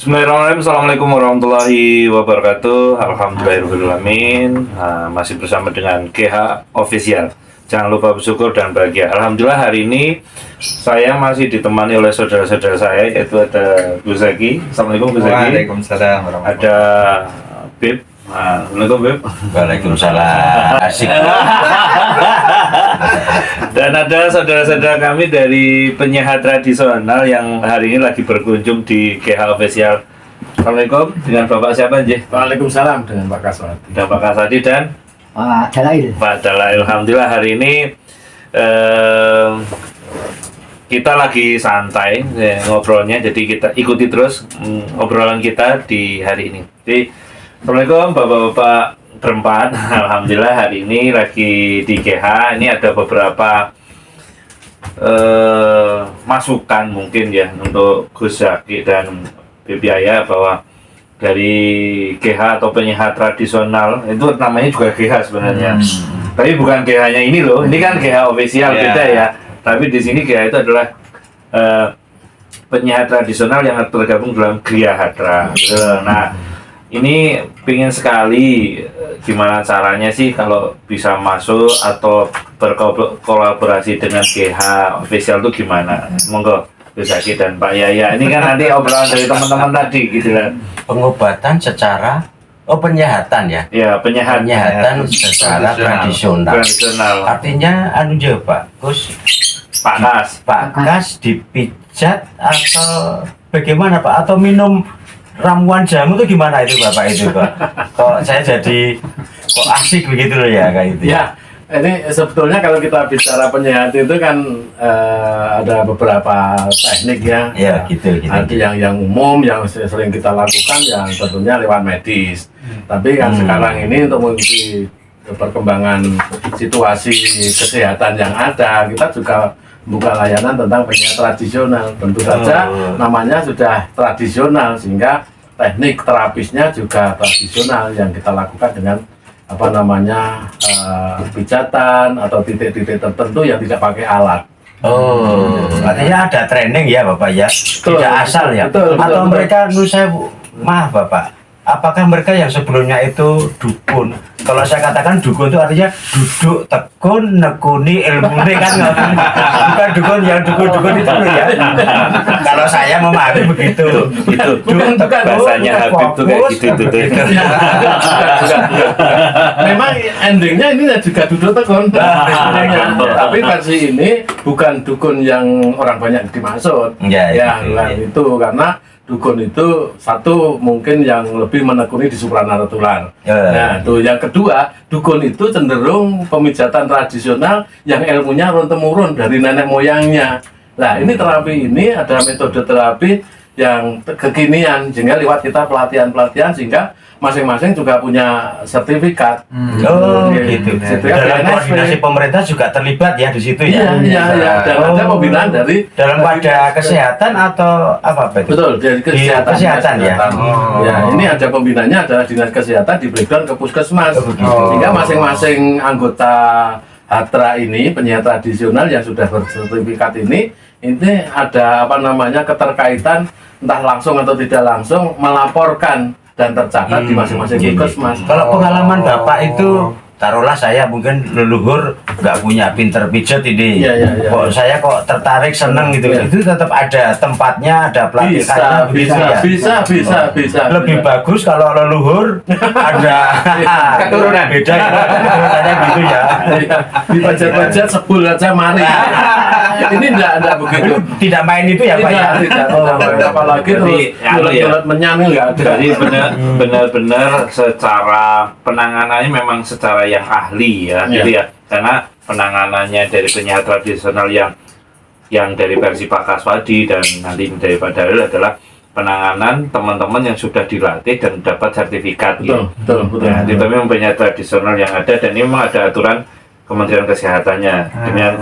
Bismillahirrahmanirrahim. Assalamualaikum warahmatullahi wabarakatuh. Alhamdulillahirrahmanirrahim. Masih bersama dengan GH Official. Jangan lupa bersyukur dan bahagia. Alhamdulillah hari ini saya masih ditemani oleh saudara-saudara saya, yaitu ada Gus Zaki. Assalamualaikum Gus Zaki. Waalaikumsalam warahmatullahi Ada Bib. Assalamualaikum Bib. Waalaikumsalam. Asik. Dan ada saudara-saudara kami dari penyehat tradisional yang hari ini lagi berkunjung di GH Official. Assalamualaikum, dengan Bapak siapa aja? Waalaikumsalam, dengan Pak Kaswati. Dan Pak Kasadi dan Pak Dalail. Pak Dalail. Alhamdulillah hari ini kita lagi santai ngobrolnya, jadi kita ikuti terus obrolan kita di hari ini. Jadi, Assalamualaikum Bapak-Bapak berempat. Alhamdulillah hari ini lagi di GH. Ini ada beberapa masukan mungkin ya untuk Gus Zaki dan Bibiaya bahwa dari GH atau penyehat tradisional itu namanya juga GH sebenarnya. Tapi bukan GH-nya ini loh. Ini kan GH official beda ya. Tapi di sini GH itu adalah penyehat tradisional yang tergabung dalam Griya Hadra. Nah, ini pingin sekali gimana caranya sih kalau bisa masuk atau berkolaborasi dengan GH Official itu gimana? Monggo Gus Zaki dan Pak Yaya. Ini kan nanti obrolan dari teman-teman tadi gitu kan. Pengobatan secara penyehatan ya. Ya, Penyehatan secara tradisional. Artinya Pak Gus, Pak Kas dipijat atau bagaimana Pak? Atau minum ramuan jamu itu gimana itu Bapak itu Pak? Kok saya jadi asik begitu loh ya kayak gitu. Ya, ini sebetulnya kalau kita bicara penyehat itu kan ada beberapa teknik ya. Ya gitu. Ada yang umum yang sering kita lakukan yang tentunya lewat medis. Tapi kan sekarang ini untuk mengikuti perkembangan situasi kesehatan yang ada, kita juga buka layanan tentang penyehat tradisional. Tentu saja namanya sudah tradisional sehingga teknik terapisnya juga tradisional yang kita lakukan dengan pijatan atau titik-titik tertentu yang tidak pakai alat. Artinya ada training ya Bapak ya. Betul, tidak asal ya. Atau mereka maaf Bapak, apakah mereka yang sebelumnya itu dukun? Kalau saya katakan dukun itu artinya duduk tekun nekuni ilmune kan, bukan dukun yang dukun itu ya. Kalau saya memahami begitu. Itu bahasanya Habib tuh kayak gitu. Memang endingnya ini juga duduk tekun. Tapi versi ini bukan dukun yang orang banyak dimaksud. Itu karena dukun itu satu mungkin yang lebih menekuni di supranatural. Nah, itu yang kedua, dukun itu cenderung pemijatan tradisional yang ilmunya turun-temurun dari nenek moyangnya. Nah, ini terapi ini ada metode terapi yang kekinian sehingga lewat kita pelatihan sehingga masing-masing juga punya sertifikat. Gitu. Dalam koordinasi pemerintah juga terlibat ya di situ ya. Iya. Dan ada pembinaan dari dalam pada kesehatan atau apa itu? Betul, dari kesehatan ya. Ya, ini ada pembinanya adalah dinas kesehatan di breakdown ke puskesmas. Sehingga masing-masing anggota Hatra ini penyehat tradisional yang sudah bersertifikat ini ada keterkaitan entah langsung atau tidak langsung melaporkan dan tercatat di masing-masing puskesmas. Kalau pengalaman Bapak itu, taruhlah saya mungkin leluhur nggak punya pinter pijat ini, saya kok tertarik seneng gitu, itu tetap ada tempatnya, ada pelatihannya, bisa. Lebih bagus kalau leluhur ada keturunan beda, keturunannya gitu ya. Dipajat-pajat sebul aja mari. Ini enggak begitu. Tidak main itu ya Pak ya. Tidak. Apalagi terus menyanyi enggak ada. Jadi benar-benar secara penanganannya memang secara yang ahli ya, gitu ya. Karena penanganannya dari penyehat tradisional yang dari versi Pak Kaswadi dan nanti dari Pak Dalil adalah penanganan teman-teman yang sudah dilatih dan dapat sertifikat. Betul. Nah, itu memang penyehat tradisional yang ada dan ini memang ada aturan Kementerian Kesehatannya dengan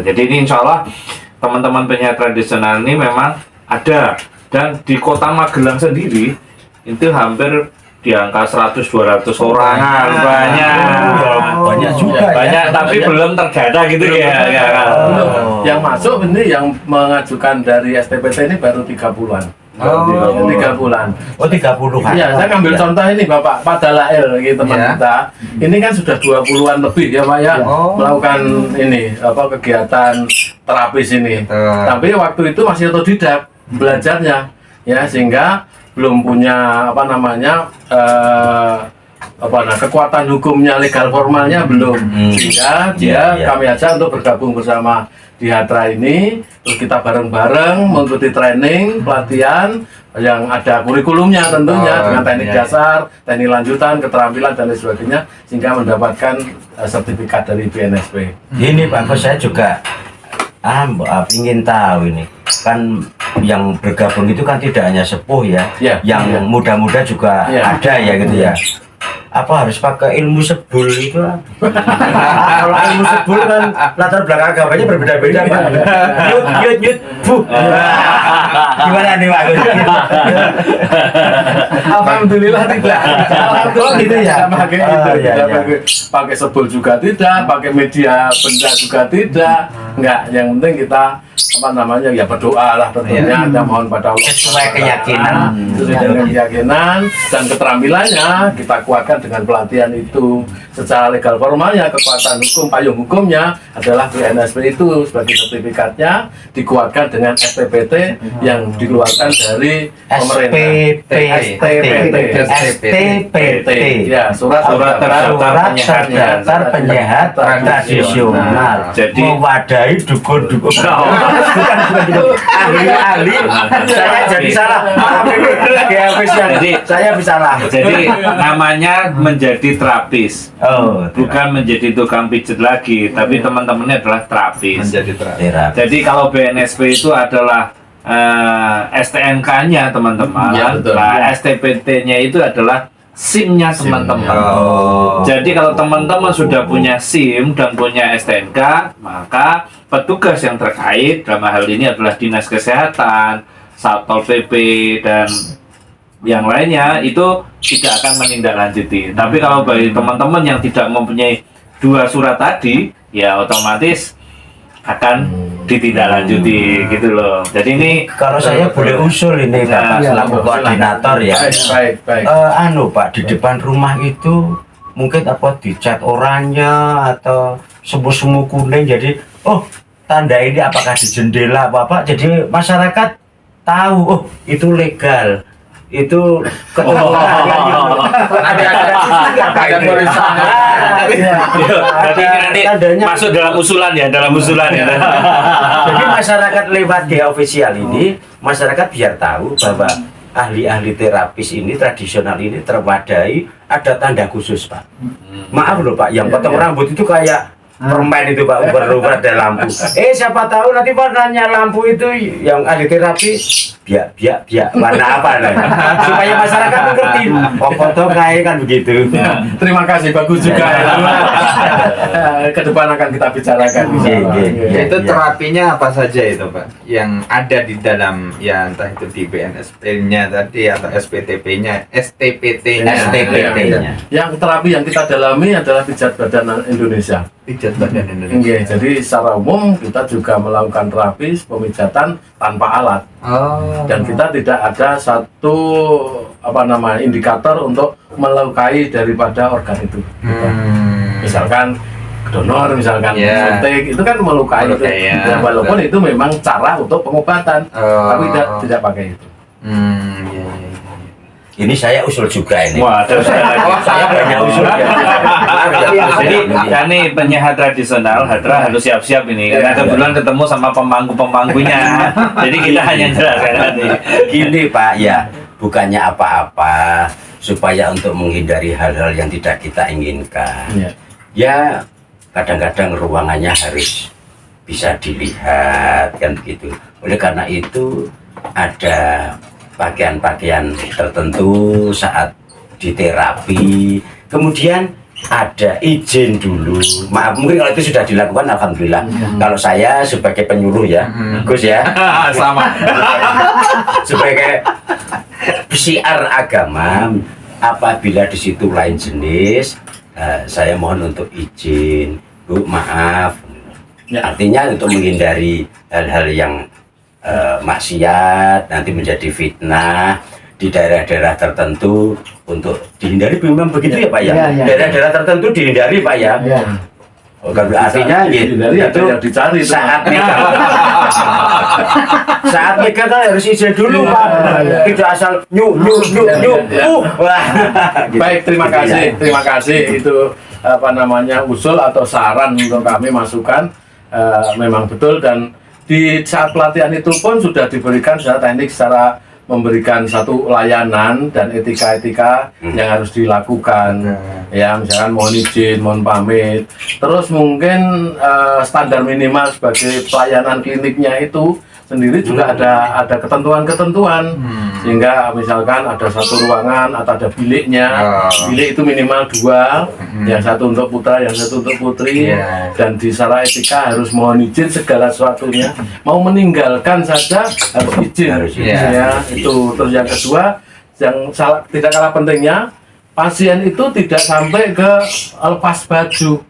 jadi ini insya Allah teman-teman penyehat tradisional ini memang ada, dan di kota Magelang sendiri itu hampir di angka 100-200 orang. Banyak juga banyak ya. Tapi belum terdata gitu ya. Yang masuk ini yang mengajukan dari STPT ini baru 30-an. Oh. 3 bulan. Oh 30 hari. Iya, saya ngambil contoh ini Bapak Padalael gitu teman kita. Ini kan sudah 20-an lebih ya Pak ya melakukan ini kegiatan terapis ini. Tapi waktu itu masih otodidak belajarnya ya sehingga belum punya kekuatan hukumnya legal formalnya belum. Sehingga kami ajak untuk bergabung bersama di Hatra ini, terus kita bareng-bareng mengikuti training, pelatihan yang ada kurikulumnya tentunya dengan teknik dasar, teknik lanjutan, keterampilan dan lain sebagainya sehingga mendapatkan sertifikat dari BNSP. Ini Pak Bos, saya juga ingin tahu ini kan yang bergabung itu kan tidak hanya sepuh ya, yang muda-muda juga ada ya gitu ya. Apa harus pakai ilmu sebul itu? Kalau ilmu sebul kan latar belakang agamanya berbeda-beda Pak. Yud, buh. Gimana nih Pak? Alhamdulillah tidak. Alhamdulillah gitu ya. Tidak pakai itu, tidak pakai sebul juga tidak, pakai media benda juga tidak. Enggak, yang penting kita ya berdoa lah tentunya, kita mohon pada Allah sesuai keyakinan, dan keterampilannya kita kuatkan dengan pelatihan itu. Secara legal formalnya, kekuatan hukum, payung hukumnya adalah BNSP itu sebagai sertifikatnya dikuatkan dengan STPT yang dikeluarkan dari pemerintah. STPT. Ya, surat terdaftar penyehat tradisional. Jadi mewadahi dukun-dukun. Ahli-ahli. Saya jadi salah. Jadi saya salah. Jadi namanya menjadi terapis. Bukan menjadi tukang pijat lagi, tapi teman-temannya adalah terapis. Menjadi terapis. Jadi kalau BNSP itu adalah STNK-nya teman-teman, STPT-nya itu adalah SIM-nya teman-teman. Jadi kalau teman-teman sudah punya SIM dan punya STNK, maka petugas yang terkait dalam hal ini adalah Dinas Kesehatan, Satpol PP dan yang lainnya itu tidak akan menindaklanjuti. Tapi kalau bagi teman-teman yang tidak mempunyai 2 surat tadi, ya otomatis akan ditindaklanjuti gitu loh. Jadi ini kalau saya boleh usul ini Bapak selaku koordinator ya. Baik. Pak, di depan rumah itu mungkin dicat oranye atau semu-semu kuning, jadi tanda ini apakah di jendela apa jadi masyarakat tahu itu legal. Itu ada nanti masuk dalam usulan ya. Jadi masyarakat lewat dia official ini, masyarakat biar tahu bahwa ahli-ahli terapis ini tradisional ini terwadahi ada tanda khusus Pak. Maaf loh Pak, yang potong rambut itu kayak permen itu Pak, berubah ada lampu. Siapa tahu nanti warnanya lampu itu yang ahli terapi biak warna apa lah, supaya masyarakat mengerti. Foto kayak kan begitu. Terima kasih, bagus juga. Ke depan akan kita bicarakan. Itu terapinya apa saja itu Pak? Yang ada di dalam ya entah itu di BNSP-nya tadi atau SPTP-nya, STPT-nya. Yang terapi yang kita dalami adalah pijat badan Indonesia. Pijat badan Indonesia. Jadi secara umum kita juga melakukan terapi pemijatan tanpa alat. Dan kita tidak ada satu indikator untuk melukai daripada organ itu. Misalkan donor, misalkan suntik, itu kan melukai itu. Walaupun itu memang cara untuk pengobatan, tapi tidak pakai itu. Ini saya usul juga ini. Wah, terus saya banyak usul. Jadi ini penyehat tradisional, Hatra harus siap-siap ini karena kebetulan ketemu sama pemangku-pemangkunya. Jadi kita hanya jelaskan nanti. Gini Pak, ya bukannya apa-apa, supaya untuk menghindari hal-hal yang tidak kita inginkan. Ya kadang-kadang ruangannya harus bisa dilihat kan begitu. Oleh karena itu ada pakaian-pakaian tertentu saat diterapi, kemudian ada izin dulu. Maaf, mungkin kalau itu sudah dilakukan alhamdulillah. Kalau saya sebagai penyuluh ya, Gus ya, sama sebagai PCR agama, apabila di situ lain jenis, saya mohon untuk izin, Bu, maaf. Artinya untuk menghindari hal-hal yang maksiat, nanti menjadi fitnah di daerah-daerah tertentu untuk dihindari, memang begitu ya Pak ya? Iya. Daerah-daerah tertentu dihindari Pak ya? Ya. Oh, artinya gitu, Dari itu yang dicari itu. saat nikah. Saat nikah kan harus izin dulu Pak. Tidak asal nyuk. Wah. Gitu. Baik, terima kasih itu usul atau saran untuk kami masukan, memang betul, dan di saat pelatihan itu pun sudah diberikan secara teknik, secara memberikan satu layanan dan etika-etika yang harus dilakukan. Ya, misalkan mohon izin, mohon pamit. Terus mungkin standar minimal sebagai pelayanan kliniknya itu sendiri juga ada ketentuan-ketentuan, sehingga misalkan ada satu ruangan atau ada biliknya, bilik itu minimal 2, yang satu untuk putra, yang satu untuk putri, dan di secara etika harus mohon izin segala sesuatunya, mau meninggalkan saja harus izin. Ya, itu. Terus yang kedua, yang tidak kalah pentingnya, pasien itu tidak sampai ke lepas baju.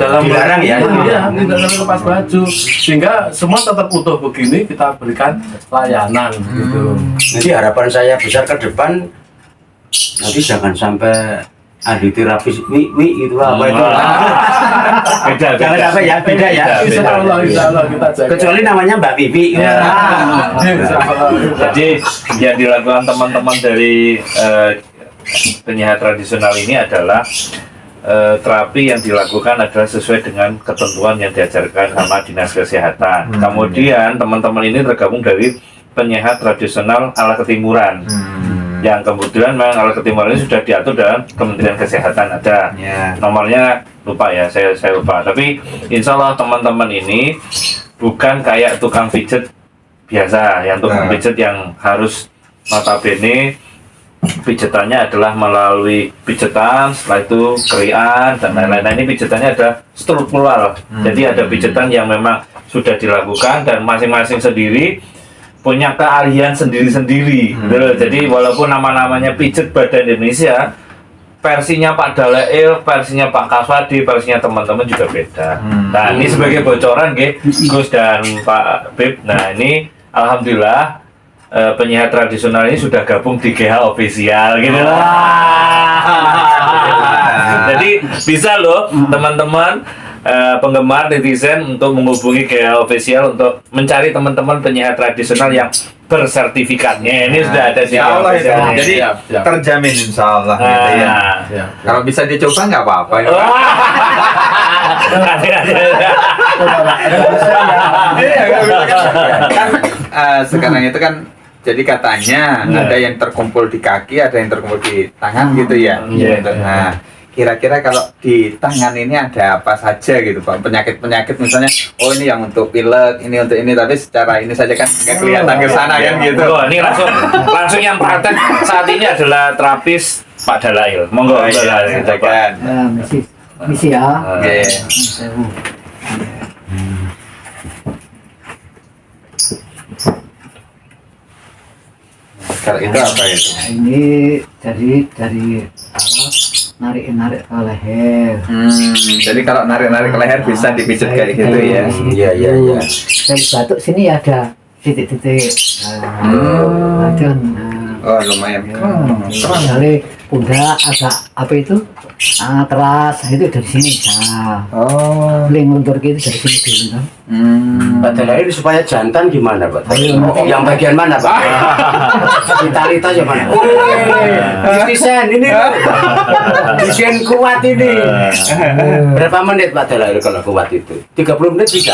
Dalam dilarang ya? Iya, tidak sampai lepas baju, sehingga semua tetap utuh begini kita berikan layanan gitu. Jadi harapan saya besar ke depan, nanti jangan sampai ahli terapis itu apa itu? Jangan sampai ya, beda ya. Insya Allah kita jaga. Kecuali namanya Mbak Bibi. Jadi yang dilakukan teman-teman dari penyehat tradisional ini adalah terapi yang dilakukan adalah sesuai dengan ketentuan yang diajarkan sama Dinas Kesehatan. Kemudian teman-teman ini tergabung dari penyehat tradisional ala Ketimuran. Yang kebetulan memang ala Ketimuran ini sudah diatur dalam Kementerian Kesehatan, ada nomornya, lupa ya, saya lupa. Tapi insya Allah teman-teman ini bukan kayak tukang pijet biasa, yang tukang pijet yang harus notabene pijetannya adalah melalui pijetan, setelah itu kerian dan lain-lain. Nah, ini pijetannya ada struktural. Jadi ada pijetan yang memang sudah dilakukan dan masing-masing sendiri punya keahlian sendiri-sendiri. Jadi walaupun nama-namanya pijet Badan Indonesia, versinya Pak Dalail, versinya Pak Kaswadi, versinya teman-teman juga beda. Nah, ini sebagai bocoran Gus dan Pak Bib. Nah, ini alhamdulillah penyehat tradisional ini sudah gabung di GH Official gitu loh. Jadi bisa loh teman-teman penggemar netizen untuk menghubungi GH Official untuk mencari teman-teman penyehat tradisional yang bersertifikatnya. Ini sudah ada di GH Official. Jadi terjamin insya Allah gitu ya. Kalau bisa dicoba nggak apa-apa. Sekarang itu kan jadi katanya ada yang terkumpul di kaki, ada yang terkumpul di tangan gitu ya. Nah, kira-kira kalau di tangan ini ada apa saja gitu Pak? Penyakit-penyakit misalnya, oh ini yang untuk pilek, ini untuk ini, tapi secara ini saja kan nggak kelihatan ke sana kan gitu. Ini langsung yang praktek saat ini adalah terapis Pak Dalail. Monggo silakan. Misi ya. Oke. Kalau itu apa itu? Ini dari narik ke leher. Jadi kalau narik-narik ke leher bisa dipijat kayak gitu ya. Iya. Dari batuk sini ada titik-titik. Ada. Oh lumayan. Terus dari pundak agak apa itu? Keras, itu dari sini. Link untuk itu dari sini dulu kan. Pak Dalail supaya jantan gimana Pak? Yang bagian mana Pak? Vitalitas yang mana? Desain ini desain kuat ini. Berapa menit Pak Dalail kalau kuat itu? 30 menit bisa?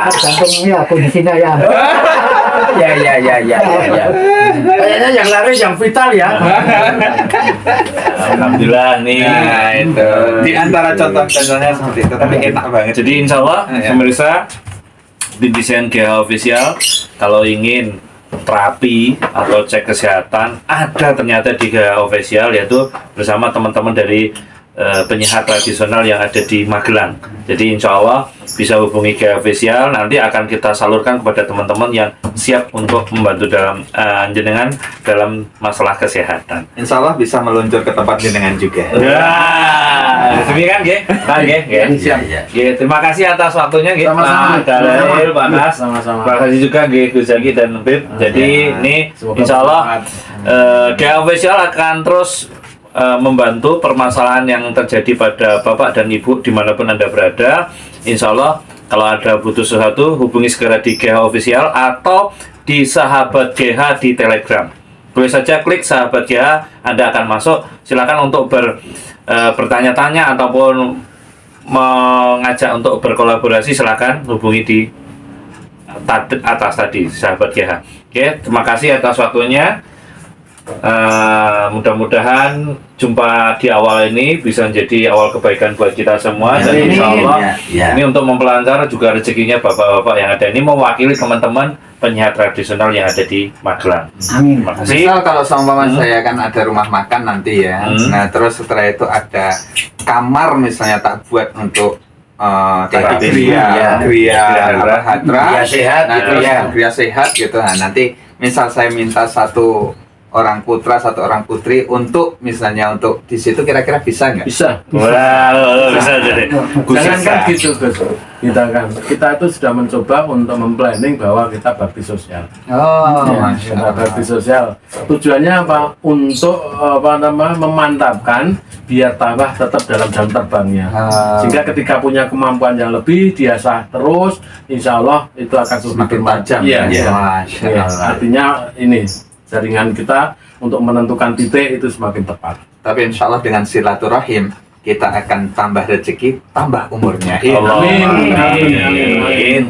Tergantungnya kondisinya ya. Ya. Kayaknya yang lari yang vital ya. Alhamdulillah nih. Nah itu di antara contoh-contohnya seperti itu, tapi enak banget. Jadi insya Allah pemirsa di desain GH Official kalau ingin terapi atau cek kesehatan ada ternyata di GH Official, yaitu bersama teman-teman dari penyehat tradisional yang ada di Magelang. Jadi insya Allah bisa hubungi GH Official, nanti akan kita salurkan kepada teman-teman yang siap untuk membantu dalam jenengan dalam masalah kesehatan. Insya Allah bisa meluncur ke tempat jenengan juga. Ya, Demikian nggih. Nah, nggih. Siap. Nggih, terima kasih atas waktunya nggih. Sama-sama. Pak Dalail, Pak Kas. Sama-sama. Terima kasih juga nggih Gus Zaki dan Bib. Jadi ini Semoga insyaallah bermanfaat. GA Official akan terus membantu permasalahan yang terjadi pada Bapak dan Ibu dimanapun Anda berada. Insya Allah kalau ada butuh sesuatu hubungi segera di GH Official atau di Sahabat GH di Telegram. Boleh saja klik Sahabat GH, Anda akan masuk. Silakan untuk bertanya-tanya ataupun mengajak untuk berkolaborasi, silakan hubungi di atas tadi Sahabat GH. Oke, terima kasih atas waktunya. Mudah-mudahan jumpa di awal ini bisa menjadi awal kebaikan buat kita semua dan insya Allah ini untuk mempelancar juga rezekinya bapak-bapak yang ada ini mewakili teman-teman penyiar tradisional yang ada di Magelang. Amin. Terima kasih. Misal kalau seumpama saya kan ada rumah makan nanti ya, nah terus setelah itu ada kamar misalnya tak buat untuk tadi Gria Hatra, sehat nah, gitu terus ya. Gria sehat gitu. Nah nanti misal saya minta satu orang putra, satu orang putri untuk misalnya untuk di situ kira-kira bisa nggak? Bisa. Wow, bisa jadi. Jangan kan gitu Gus. Kita itu sudah mencoba untuk memplanning bahwa kita bakti sosial. Oh, Ya, masya kita Allah. bakti sosial. Tujuannya apa? Untuk memantapkan biar tambah tetap dalam jam terbangnya. Sehingga ketika punya kemampuan yang lebih, diasah terus, insya Allah itu akan Semakin tajam. Iya. Ya. Masya Iya. Allah. Artinya ini jaringan kita untuk menentukan titik itu semakin tepat. Tapi insya Allah dengan silaturahim kita akan tambah rezeki, tambah umurnya. Allah. Amin. Amin.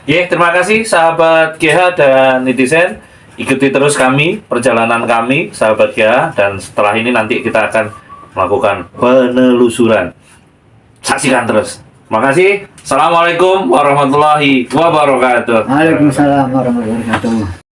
Ya, terima kasih sahabat GH dan netizen. Ikuti terus kami, perjalanan kami, sahabat GH, dan setelah ini nanti kita akan melakukan penelusuran. Saksikan terus. Terima kasih. Assalamualaikum warahmatullahi wabarakatuh. Waalaikumsalam warahmatullahi wabarakatuh.